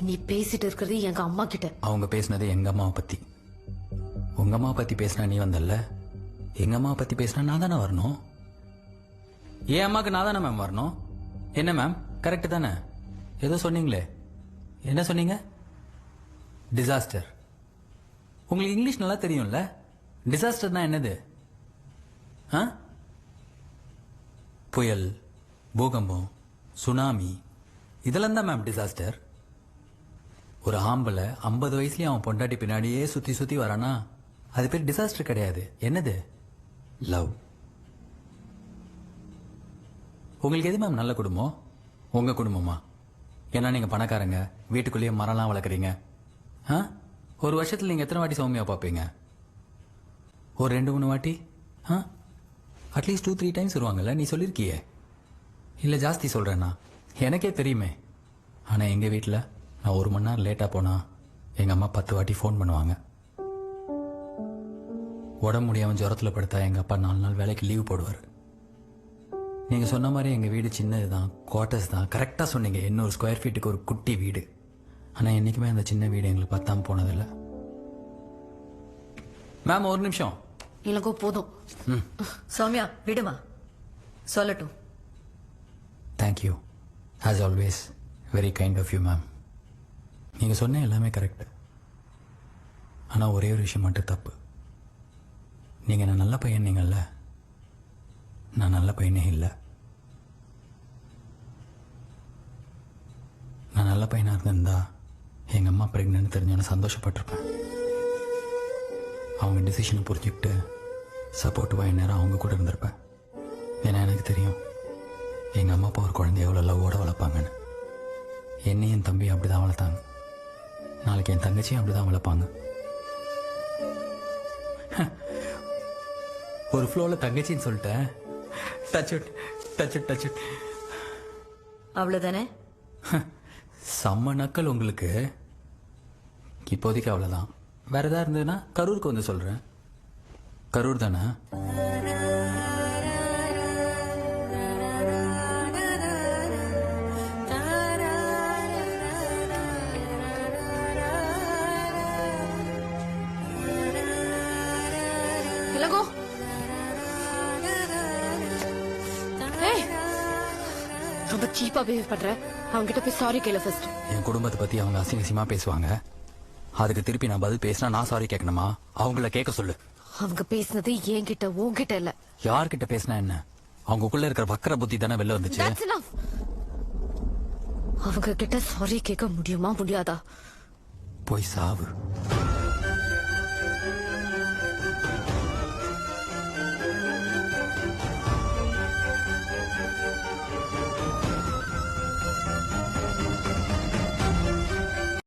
நீ பேசிட்டு இருக்கிறது எங்க அம்மா கிட்ட. அவங்க பேசினது எங்க அம்மாவை பத்தி. உங்க அம்மாவை பத்தி பேசினா நீ வந்தல்ல, எங்க அம்மாவை பத்தி பேசினா நான் தானே வரணும். என் அம்மாக்கு நான் தானே மேம் வரணும். என்ன மேம் கரெக்ட் தானே? ஏதோ சொன்னீங்களே, என்ன சொன்னீங்க? டிசாஸ்டர். உங்களுக்கு இங்கிலீஷ் நல்லா தெரியும்ல. டிசாஸ்டர்னா என்னது? புயல், பூகம்பம், சுனாமி, இதெல்லாம் தான் மேம் டிசாஸ்டர். ஒரு ஆம்பளை 50 வயசுலயும் அவன் பொண்டாட்டி பின்னாடியே சுத்தி சுத்தி வரானா, அது பேர் டிசாஸ்டர் கிடையாது. என்னது? லவ். உங்களுக்கு எது மேம் நல்ல குடும்பம்? உங்க குடும்பமா? ஏன்னா நீங்க பணக்காரங்க, வீட்டுக்குள்ளேயே மரம்லாம் வளர்க்குறீங்க. ஒரு வருஷத்துல நீங்க எத்தனை வாட்டி சௌமியா பார்ப்பீங்க? ஒரு 2-3 வாட்டி, அட்லீஸ்ட் 2-3 டைம்ஸ் வருவாங்கல்ல. நீ சொல்லிருக்கியே. இல்ல ஜாஸ்தி சொல்றேன்னா? எனக்கே தெரியுமே. ஆனா எங்க வீட்டுல நான் 1 மணி நேரம் லேட்டா போனா எங்க அம்மா 10 வாட்டி ஃபோன் பண்ணுவாங்க. உடம்பு முடியாம ஜுரத்துல படுத்தா எங்க அப்பா 4 நாள் வேலைக்கு லீவ் போடுவார். நீங்க சொன்ன மாதிரி எங்க வீடு சின்னதுதான், குவார்டர்ஸ் தான். கரெக்டா சொன்னீங்க. 800 ஸ்கொயர் ஃபீட்டுக்கு ஒரு குட்டி வீடு. ஆனா என்னைக்குமே அந்த சின்ன வீடு எங்களுக்கு பத்தாம போனதில்லை. மேம் ஒரு நிமிஷம். இளங்கோ போதும். சௌமியா விடுமா, சொல்லட்டும். Thank you. As always very kind of you ma'am. நீங்க சொன்ன எல்லாமே கரெக்ட். ஆனா ஒரே ஒரு விஷயம் மட்டும் தப்பு. நீங்க நான் நல்ல பையன் நீங்கல்ல, நான் நல்ல பையனே இல்லை. நான் நல்ல பையனா இருந்திருந்தா எங்க அம்மா பிரெக்னன்ட் தெரிஞ்சோன்னு சந்தோஷப்பட்டிருப்பேன். அவங்க டிசிஷனை புரிஞ்சுக்கிட்டு சப்போர்ட்டிவா நேரம் அவங்க கூட இருந்திருப்பேன். ஏன்னா எனக்கு தெரியும் எங்க அம்மா அப்பா ஒரு குழந்தைய எவ்வளவு லவ்வோட வளர்ப்பாங்கன்னு. என்னையும் என் தம்பியும் அப்படிதான் வளர்த்தாங்க. நாளைக்கு என் தங்கச்சியும் அப்படிதான் வளர்ப்பாங்க. ஒரு ஃப்ளோல தங்கச்சின்னு சொல்லிட்டேன். Touch it, touch it, touch it. அவ்வளவுதானே? செம்ம நக்கல் உங்களுக்கு. இப்போதைக்கு அவ்வளவுதான். வேற ஏதாவது இருந்ததுன்னா கரூருக்கு வந்து சொல்றேன். கரூர் தானே? இளங்கோ, ரொம்ப சீப்பா பிஹேவ் பண்ற. அவங்க கிட்ட போய் சாரி கேளு ஃபர்ஸ்ட். என் குடும்பத்தை பத்தி அவங்க அசிங்கமா பேசுவாங்க. அதுக்கு திருப்பி நான் பதில் பேசினா நான் சாரி கேட்கணுமா? அவங்கள கேட்க சொல்லு. அவங்க பேசினது என்கிட்ட, உன்கிட்ட இல்ல. யார்கிட்ட பேசினா என்ன? அவங்களுக்குள்ள இருக்கிற வக்கர புத்தி தானே வெளில வந்துச்சு. அவங்க கிட்ட சாரி கேட்க முடியுமா முடியாதா? போய் சாவு.